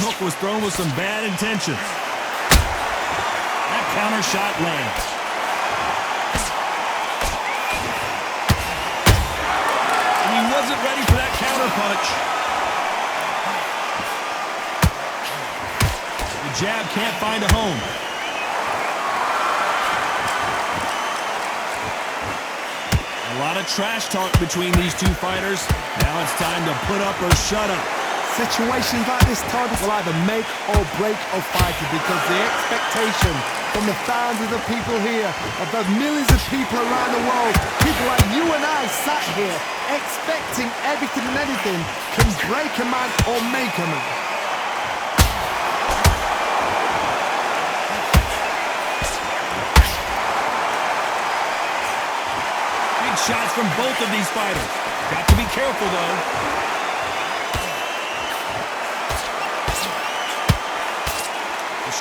hook was thrown with some bad intentions. That counter shot lands. And he wasn't ready for that counter punch. The jab can't find a home. A lot of trash talk between these two fighters. Now it's time to put up or shut up. Situations like this, Todd, will either make or break a fighter, because the expectation from the thousands of people here, of the millions of people around the world, people like you and I sat here expecting everything and anything, can break a man or make a man. Big shots from both of these fighters. Got to be careful, though.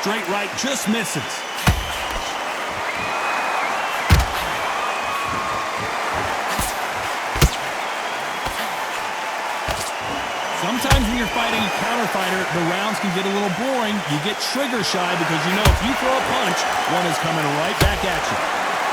Straight right just misses. Sometimes when you're fighting a counter fighter, the rounds can get a little boring. You get trigger shy because you know if you throw a punch, one is coming right back at you.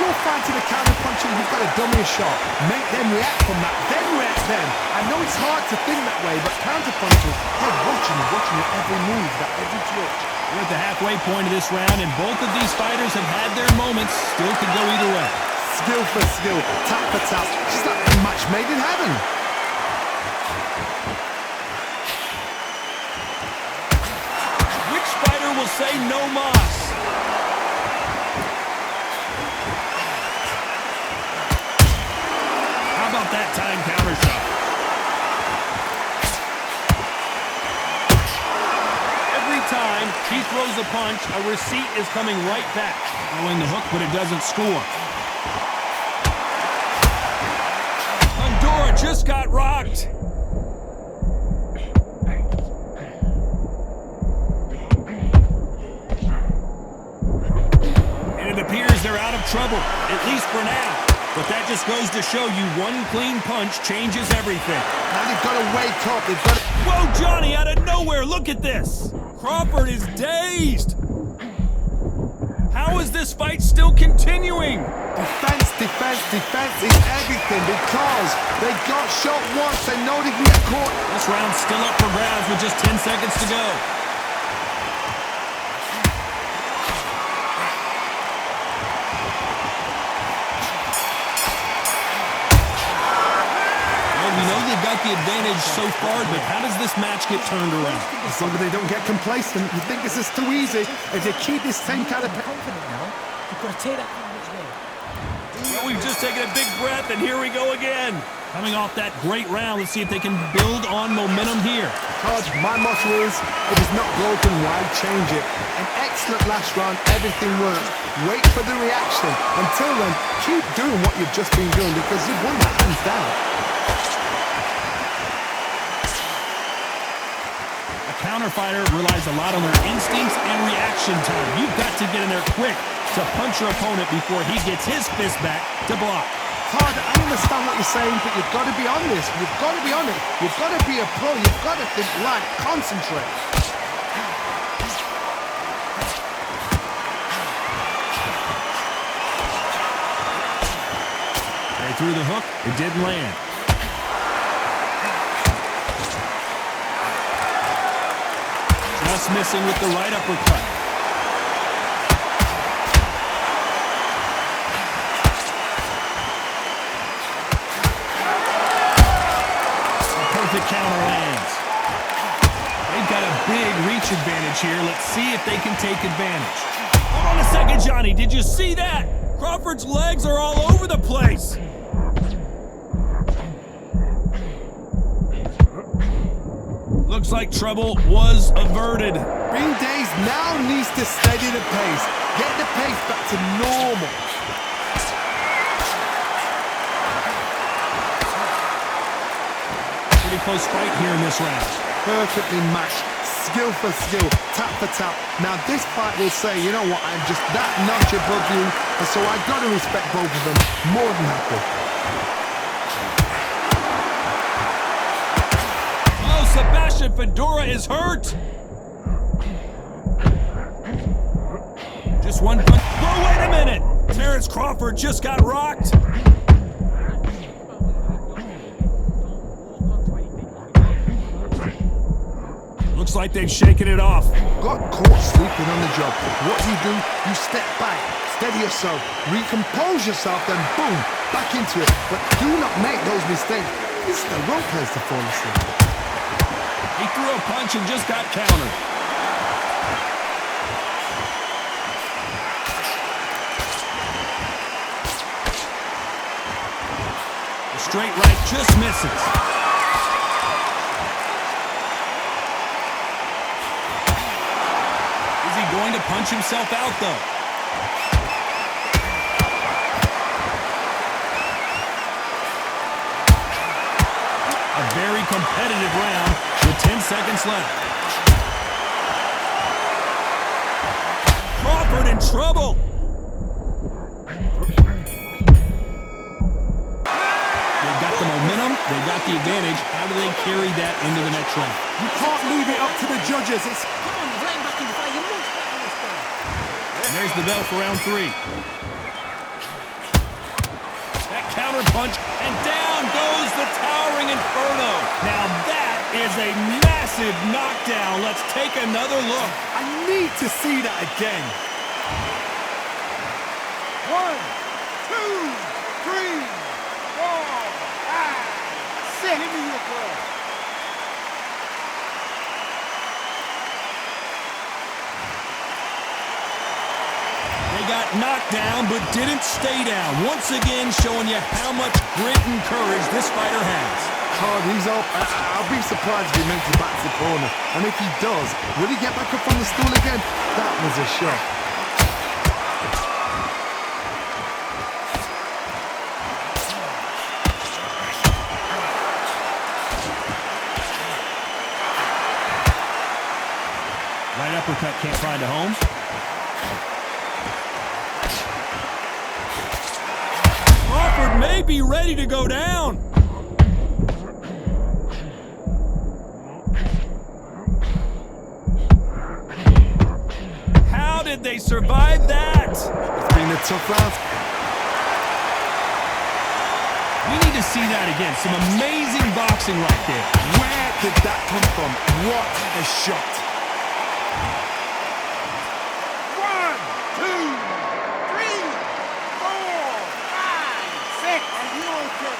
You're fighting a counter puncher, you've got to dummy a shot. Make them react from that, then react then. I know it's hard to think that way, but counter punchers, they're watching your every move, that every twitch. We're at the halfway point of this round, and both of these fighters have had their moments. Still could go either way. Skill for skill, tap for tap. Just like a match made in heaven. Which fighter will say no mas? How about that time counter shot? Time he throws a punch, a receipt is coming right back. Throwing the hook, but it doesn't score. Honduras just got rocked. And it appears they're out of trouble, at least for now. But that just goes to show you one clean punch changes everything. Now they've got to wake up. They've got to... Whoa, Johnny, out of nowhere, look at this. Crawford is dazed. How is this fight still continuing? Defense is everything, because they got shot once. They know they can get caught. This round's still up for grabs with just 10 seconds to go. The advantage so far, but how does this match get turned around? As long as they don't get complacent. You think this is too easy? If they keep this same kind of... confident now, you've got to take that confidence away. Well, we've just taken a big breath, and here we go again. Coming off that great round, let's see if they can build on momentum here. Todd, my motto is, if it's not broken, why change it? An excellent last round, everything works. Wait for the reaction. Until then, keep doing what you've just been doing, because you've won that hands down. Counter fighter relies a lot on their instincts and reaction time. You've got to get in there quick to punch your opponent before he gets his fist back to block. Todd, I understand what you're saying, but you've got to be on this. You've got to be on it. You've got to be a pro. You've got to think light. Concentrate. They threw the hook. It didn't land. Just missing with the right uppercut. A perfect counter lands. They've got a big reach advantage here. Let's see if they can take advantage. Hold on a second, Johnny. Did you see that? Crawford's legs are all over the place. Looks like trouble was averted. Being dazed now needs to steady the pace. Get the pace back to normal. Pretty close fight here in this round. Perfectly matched. Skill for skill. Tap for tap. Now this fight will say, you know what, I'm just that notch above you, and so I've got to respect both of them. More than happy. Sebastian Fedora is hurt. Just one punch. Oh, wait a minute! Terrence Crawford just got rocked. Looks like they've shaken it off. Got caught sleeping on the job. What do? You step back, steady yourself, recompose yourself, then boom, back into it. But do not make those mistakes. This is the wrong place to fall asleep. He threw a punch and just got countered. The straight right just misses. Is he going to punch himself out, though? A very competitive round with 10 seconds left. Crawford in trouble. They've got the momentum. They've got the advantage. How do they carry that into the next round? You can't leave it up to the judges. It's Come on, he's letting back in the fight. You must get in this game. And there's the bell for round 3. That counter punch, and down goes the towering Inferno. Now that is a massive knockdown. Let's take another look. I need to see that again. 1, 2, 3, 4, 5, 6. Give me your club. They got knocked down, but didn't stay down. Once again, showing you how much grit and courage this fighter has. Hard, he's up. I'll be surprised if he makes it back to the corner. And if he does, will he get back up from the stool again? That was a shot. Right uppercut can't find a home. Crawford may be ready to go down. How did they survive that? It's been a tough round. We need to see that again. Some amazing boxing right there. Where did that come from? What a shot. 1, 2, 3, 4, 5, 6. Are you okay?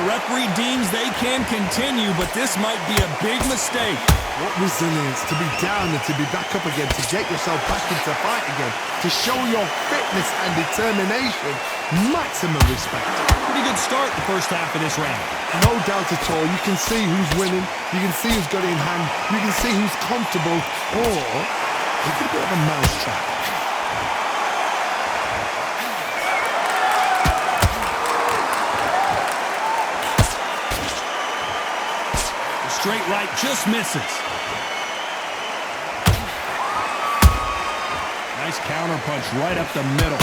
The referee deems they can continue, but this might be a big mistake. What resilience to be down and to be back up again, to get yourself back into fight again, to show your fitness and determination. Maximum respect. Pretty good start the first half of this round. No doubt at all. You can see who's winning. You can see who's got it in hand. You can see who's comfortable. Or it's a bit of a mousetrap. The straight right just misses. Nice counter punch right up the middle.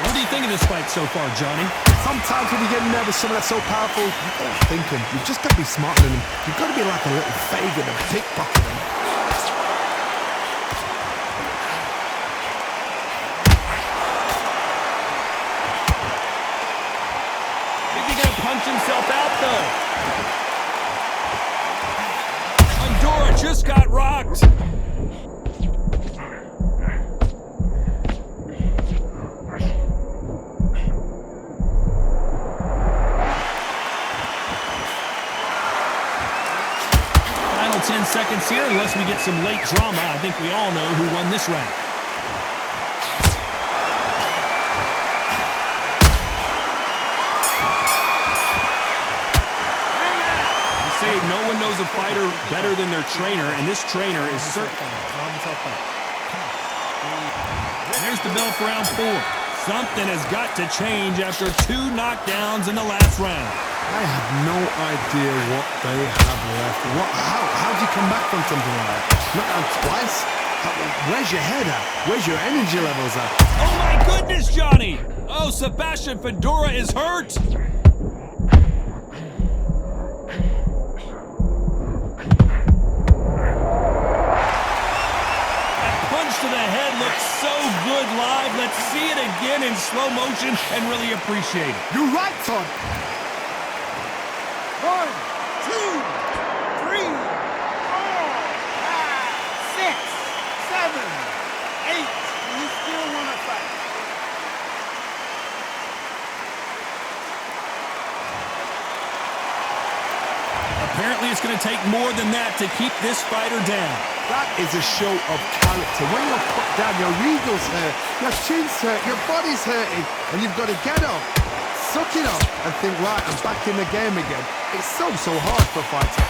What do you think of this fight so far, Johnny? Sometimes when you get nervous, someone that's so powerful, you've got to think him. You've just got to be smarter than him. You've got to be like a little faggot and pickpocket him. Is he going to punch himself out, though? Andorra just got rocked. Final 10 seconds here, unless we get some late drama. I think we all know who won this round. No one knows a fighter better than their trainer, and this trainer is certain. There's the bell for round 4. Something has got to change after 2 knockdowns in the last round. I have no idea what they have left. How do you come back from something like that? Knocked out twice? Where's your head at? Where's your energy levels at? Oh my goodness, Johnny! Oh, Sebastian Fedora is hurt! the head looks so good live. Let's see it again in slow motion and really appreciate it. You're right, Todd. 1, 2, 3, 4, 5, 6, 7, 8. You still want to fight? Apparently, it's going to take more than that to keep this fighter down. That is a show of character. When you're put down, your eagle's hurt, your chin's hurt, your body's hurting, and you've got to get up, suck it up, and think, right, I'm back in the game again. It's so hard for a fighter.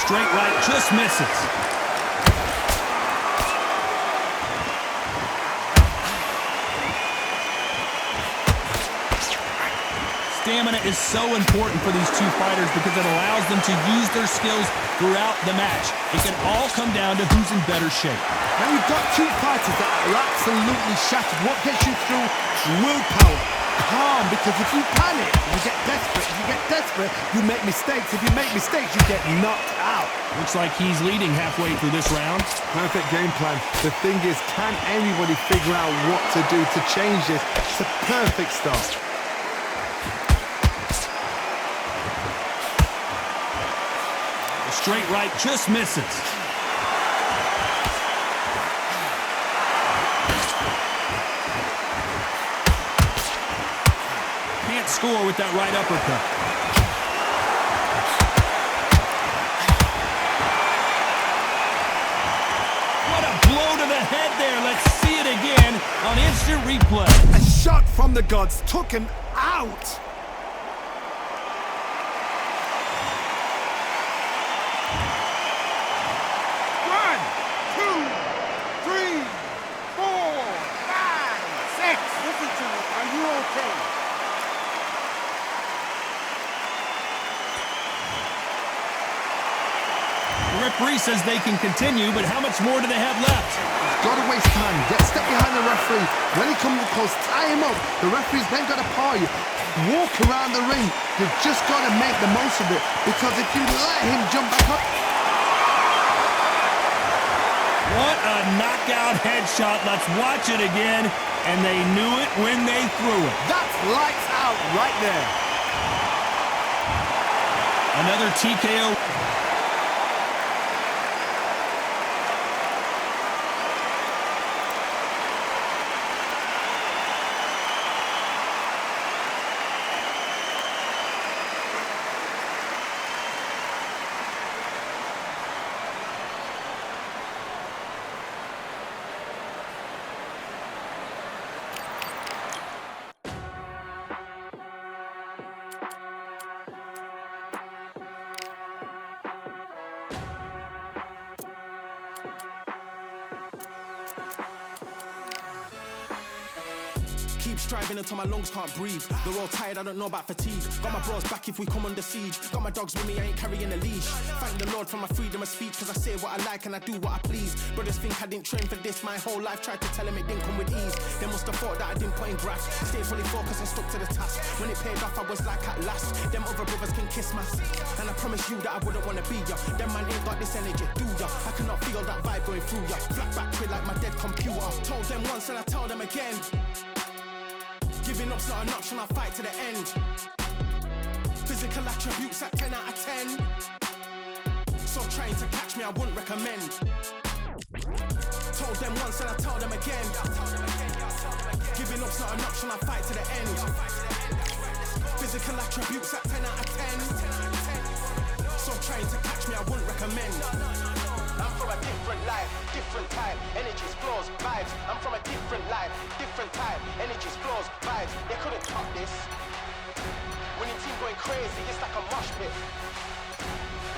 Straight right just misses. Stamina is so important for these two fighters because it allows them to use their skills throughout the match. It can all come down to who's in better shape. Now you've got two fighters that are absolutely shattered. What gets you through? Willpower. Calm, because if you panic, you get desperate. If you get desperate, you make mistakes. If you make mistakes, you get knocked out. Looks like he's leading halfway through this round. Perfect game plan. The thing is, can anybody figure out what to do to change this? It's a perfect start. Straight right just misses. Can't score with that right uppercut. What a blow to the head there. Let's see it again on instant replay. A shot from the gods took him out. The referee says they can continue, but how much more do they have left? Gotta waste time. Get step behind the referee. When he comes close, tie him up. The referee's then got to paw you. Walk around the ring. You've just got to make the most of it, because if you let him jump back up... What a knockout headshot. Let's watch it again. And they knew it when they threw it. That's lights out right there. Another TKO. Keep striving until my lungs can't breathe. They're all tired, I don't know about fatigue. Got my bros back if we come under siege. Got my dogs with me, I ain't carrying a leash. Thank the Lord for my freedom of speech, cause I say what I like and I do what I please. Brothers think I didn't train for this my whole life. Tried to tell them it didn't come with ease. They must have thought that I didn't put in graft. Stayed fully focused and stuck to the task. When it paid off, I was like at last. Them other brothers can kiss my ass. And I promise you that I wouldn't wanna be ya. Them man ain't got this energy, do ya? I cannot feel that vibe going through ya. Flat back twit like my dead computer. Told them once and I tell them again. Giving up's not an option, I'll fight to the end. Physical attributes at 10 out of 10. So trying to catch me, I wouldn't recommend. Told them once and I tell them again. Giving up's not an option, I'll fight to the end. Physical attributes at 10 out of 10. So trying to catch me, I wouldn't recommend. I'm from a different life, different time, energies, flows, vibes. I'm from a different life, different time, energies, flows, vibes. They couldn't top this. When your team going crazy, it's like a mosh pit.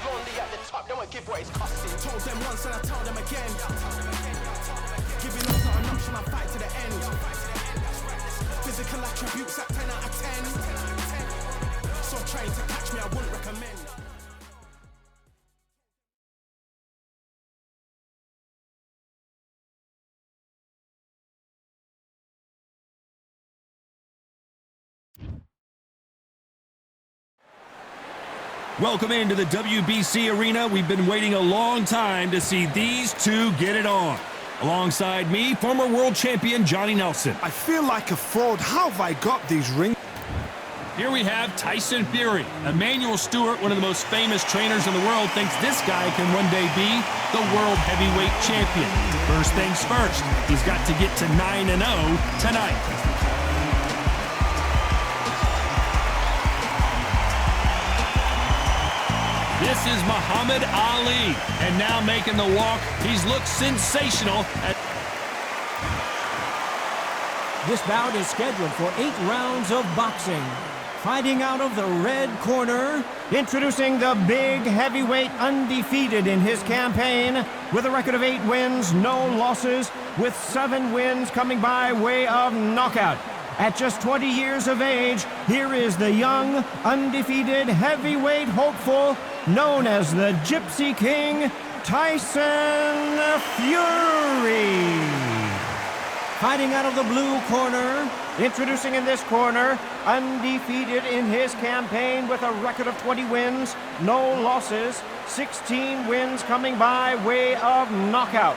Lonely at the top, they won't give what it's costing. Told them once and I tell them again. Giving up's not an option, I'll fight to the end. Physical attributes at 10 out of 10. So trying to catch me, I wouldn't recommend. Welcome into the WBC arena. We've been waiting a long time to see these two get it on. Alongside me, former world champion Johnny Nelson. I feel like a fraud. How have I got these rings? Here we have Tyson Fury. Emmanuel Stewart, one of the most famous trainers in the world, thinks this guy can one day be the world heavyweight champion. First things first, he's got to get to 9-0 tonight. This is Muhammad Ali, and now making the walk. He's looked sensational. This bout is scheduled for 8 rounds of boxing. Fighting out of the red corner, introducing the big heavyweight undefeated in his campaign with a record of 8 wins, no losses, with 7 wins coming by way of knockout. At just 20 years of age, here is the young, undefeated heavyweight hopeful known as the Gypsy King, Tyson Fury. Fighting out of the blue corner, introducing in this corner, undefeated in his campaign with a record of 20 wins, no losses, 16 wins coming by way of knockout.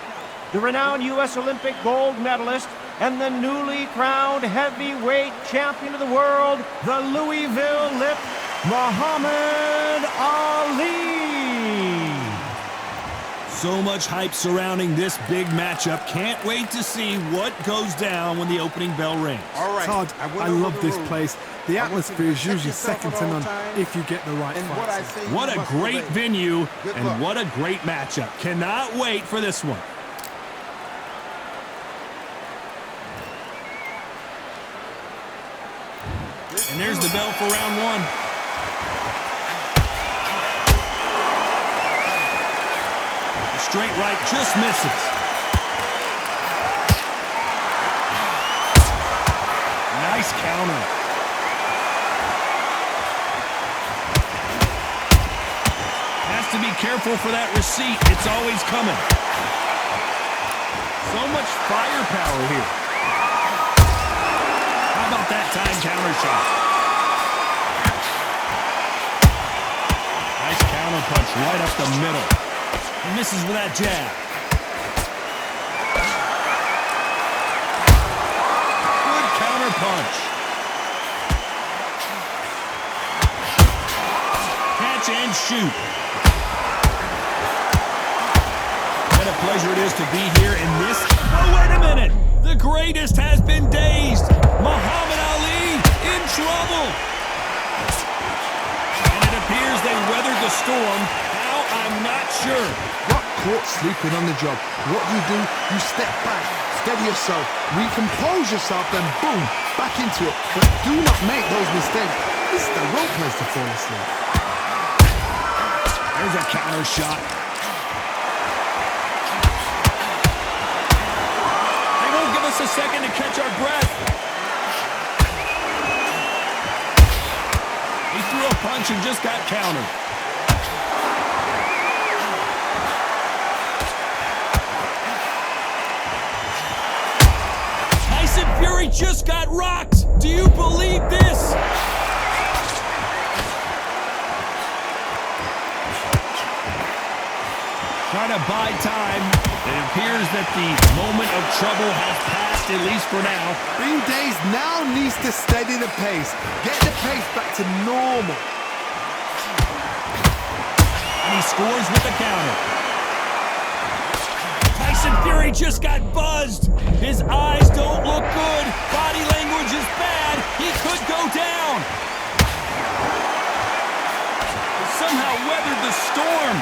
The renowned U.S. Olympic gold medalist and the newly crowned heavyweight champion of the world, the Louisville Lip, Muhammad Ali. So much hype surrounding this big matchup. Can't wait to see what goes down when the opening bell rings. All right. Todd, I love this place. The atmosphere is usually second to none if you get the right fights. What a great venue and what a great matchup. Cannot wait for this one. And there's the bell for round 1. The straight right just misses. Nice counter. Has to be careful for that receipt. It's always coming. So much firepower here. How about that time counter shot? Nice counter punch right up the middle. He misses with that jab. Good counter punch. Catch and shoot. What a pleasure it is to be here in this. Oh, wait a minute. The greatest has been dazed. Muhammad Ali in trouble. And it appears they weathered the storm. How, I'm not sure. Got caught sleeping on the job. What do? You step back, steady yourself, recompose yourself, then boom, back into it. But do not make those mistakes. This is the wrong place to fall asleep. There's a counter shot. They won't give us a second to catch our breath. He threw a punch and just got countered. Tyson Fury just got rocked. Do you believe this? Trying to buy time. It appears that the moment of trouble has passed, at least for now. Being dazed now needs to steady the pace. Get the pace back to normal. And he scores with the counter. Tyson Fury just got buzzed. His eyes don't look good. Body language is bad. He could go down. He somehow weathered the storm.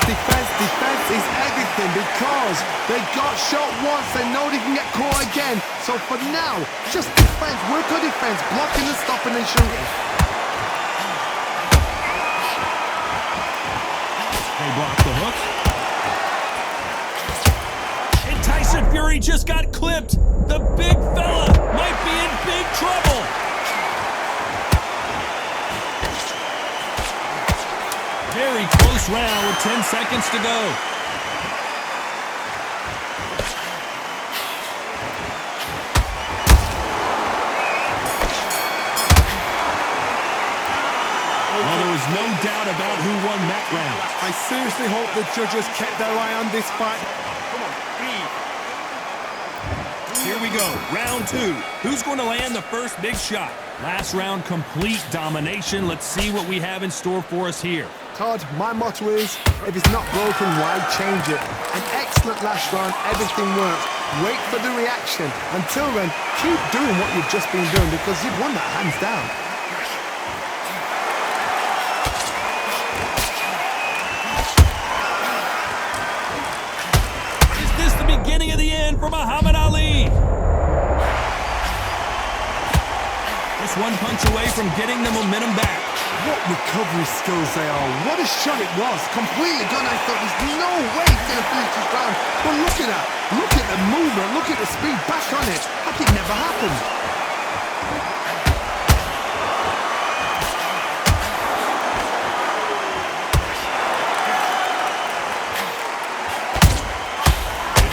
Defense is everything because they got shot once, they know they can get caught again. So for now, just defense, work on defense, blocking and stopping and shooting. They blocked the hook. And Tyson Fury just got clipped. The big fella might be in big trouble. Very close round with 10 seconds to go. Well, there was no doubt about who won that round. I seriously hope the judges kept their eye on this fight. Here we go, round 2. Who's going to land the first big shot? Last round, complete domination. Let's see what we have in store for us here. Todd, my motto is, if it's not broken, why change it? An excellent last round, everything works. Wait for the reaction. Until then, keep doing what you've just been doing because you've won that hands down. Is this the beginning of the end for Muhammad Ali? Just one punch away from getting the momentum back. What recovery skills they are. What a shot it was. Completely gone. I thought there's no way he's going to finish this round. But look at that. Look at the movement. Look at the speed. Back on it. Like it never happened.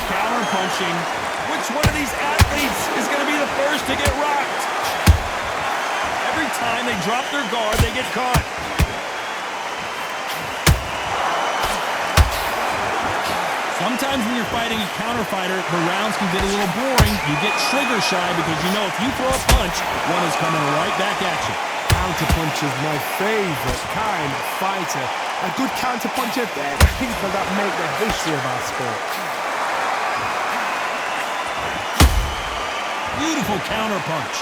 Counter punching. Which one of these athletes is going to be the first to get rocked? Every time they drop their guard, they get caught. Sometimes when you're fighting a counter fighter, the rounds can get a little boring. You get trigger shy because you know if you throw a punch, one is coming right back at you. Counterpunch is my favorite kind of fighter. A good counterpuncher, they're the people that make the history of our sport. Beautiful counter punch.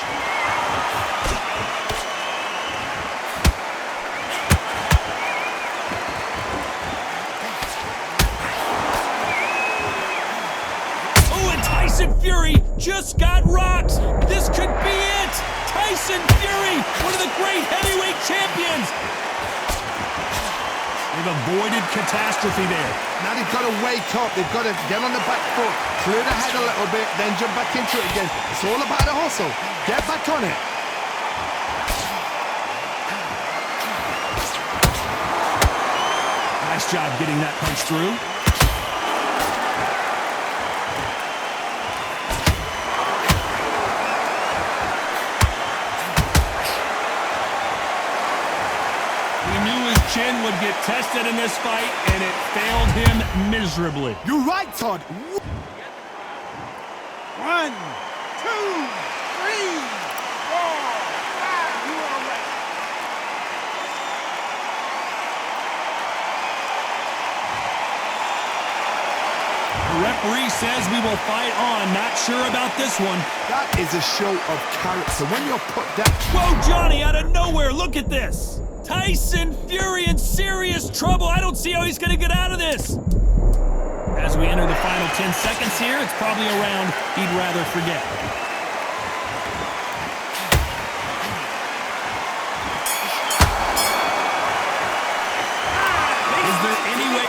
Tyson Fury just got rocked. This could be it. Tyson Fury, one of the great heavyweight champions. They've avoided catastrophe there. Now they've got to wake up. They've got to get on the back foot, clear the head a little bit, then jump back into it again. It's all about the hustle. Get back on it. Nice job getting that punch through. Chin would get tested in this fight, and it failed him miserably. You're right, Todd. 1, 2, 3, 4, 5. You are right. The referee says we will fight on. Not sure about this one. That is a show of character. When you're put down... Whoa, Johnny, out of nowhere. Look at this. Tyson Fury in serious trouble. I don't see how he's going to get out of this. As we enter the final 10 seconds here, it's probably a round he'd rather forget. Is there any way...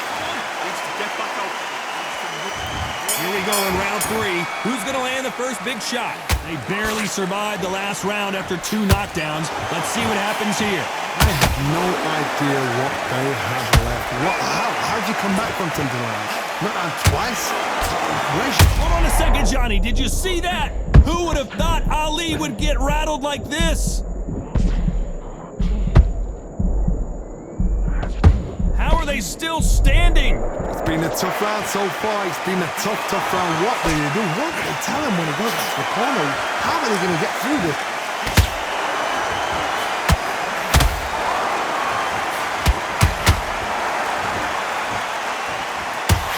Here we go in round 3. Who's going to land the first big shot? They barely survived the last round after 2 knockdowns. Let's see what happens here. I have no idea what they have left. How'd you come back from something like that? Not on twice? Hold on a second, Johnny. Did you see that? Who would have thought Ali would get rattled like this? How are they still standing? It's been a tough round so far. It's been a tough round. What do they do? What do they tell him when he goes back to the corner? How are they going to get through this?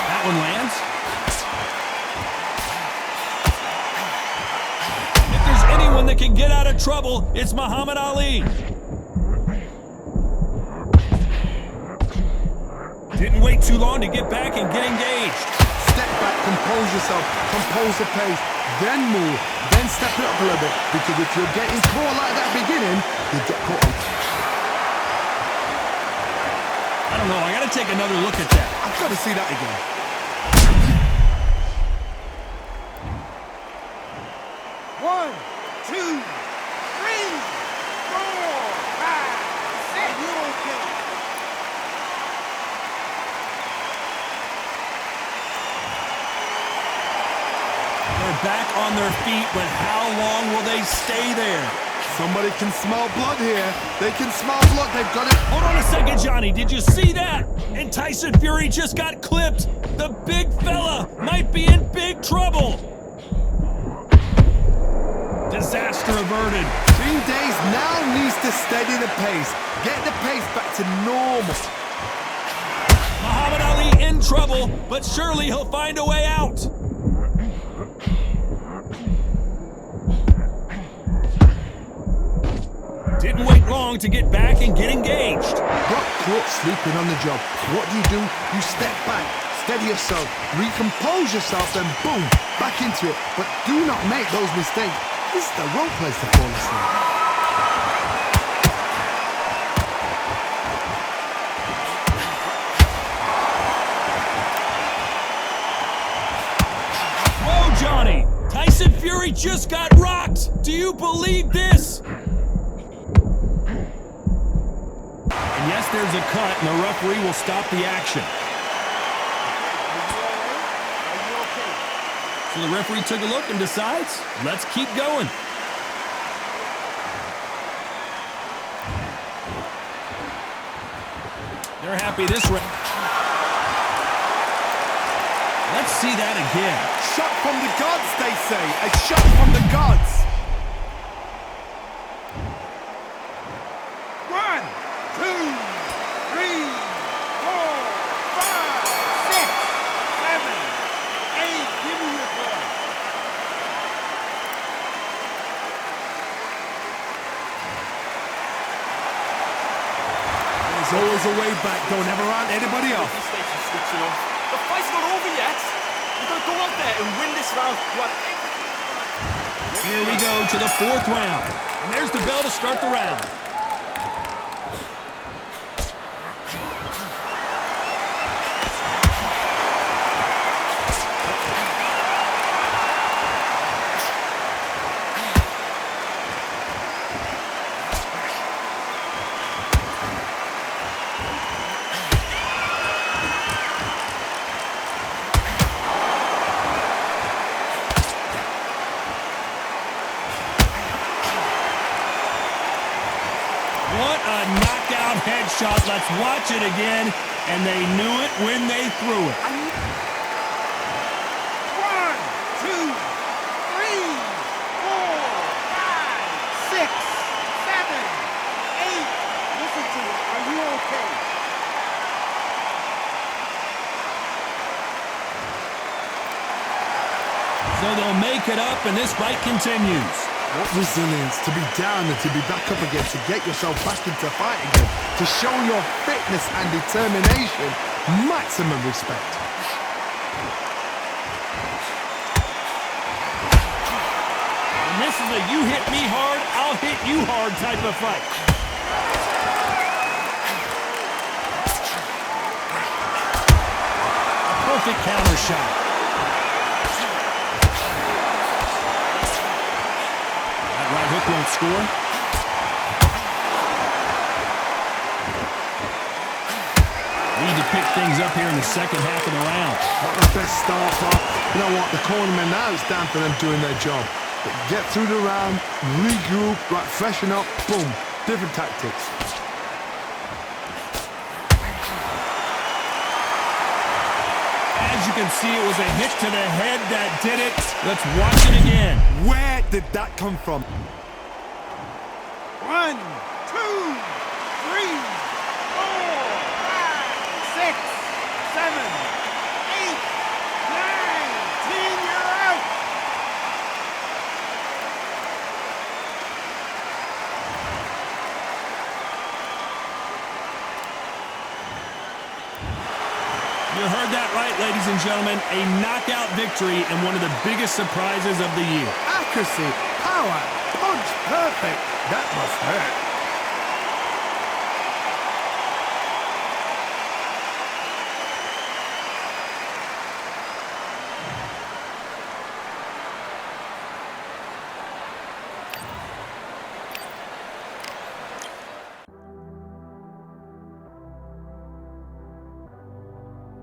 That one lands. If there's anyone that can get out of trouble, it's Muhammad Ali. Didn't wait too long to get back and get engaged. Step back, compose yourself, compose the pace, then move, then step it up a little bit. Because if you're getting caught like that beginning, you get caught. I don't know, I gotta take another look at that. I've got to see that again. One, 2, 3, 4, 5, 6. You okay? They're back on their feet, but how long will they stay there? Somebody can smell blood here. They can smell blood. They've got it. Hold on a second, Johnny. Did you see that? And Tyson Fury just got clipped. The big fella might be in big trouble. Disaster averted. 3 days now needs to steady the pace. Get the pace back to normal. Muhammad Ali in trouble, but surely he'll find a way out. Didn't wait long to get back and get engaged. Got caught sleeping on the job. What do? You step back, steady yourself, recompose yourself, then boom, back into it. But do not make those mistakes. This is the wrong place to fall asleep. Whoa, Johnny! Tyson Fury just got rocked! Do you believe this? And yes, there's a cut, and the referee will stop the action. So the referee took a look and decides, let's keep going. They're happy this round. Let's see that again. Shot from the gods, they say. A shot from the gods. 1, 2, 3, 4, 5, 6, 7, 8. Give me your blood. There's always a way back. Don't ever round anybody off. The fight's not over yet. We've got to go out there and win this round. Here we go to the 4th round. And there's the bell to start the round. What a knockout headshot. Let's watch it again. And they knew it when they threw it. 1, 2, 3, 4, 5, 6, 7, 8. Listen to it. Are you okay? So they'll make it up, and this fight continues. What resilience to be down and to be back up again, to get yourself back into fight again, to show your fitness and determination. Maximum respect. And this is a you hit me hard, I'll hit you hard type of fight. A perfect counter shot. Right hook won't score. Need to pick things up here in the second half of the round. Not the best start off. You know what? The cornermen now, it's down to them doing their job. But get through the round, regroup, right, freshen up, boom. Different tactics. As you can see, it was a hit to the head that did it. Let's watch it again. Where did that come from? 1, 2, 3, 4, 5, 6, 7, 8, 9, 10. You're out. You heard that right, ladies and gentlemen. A knockout victory and one of the biggest surprises of the year. Accuracy, power, punch, perfect. That must hurt.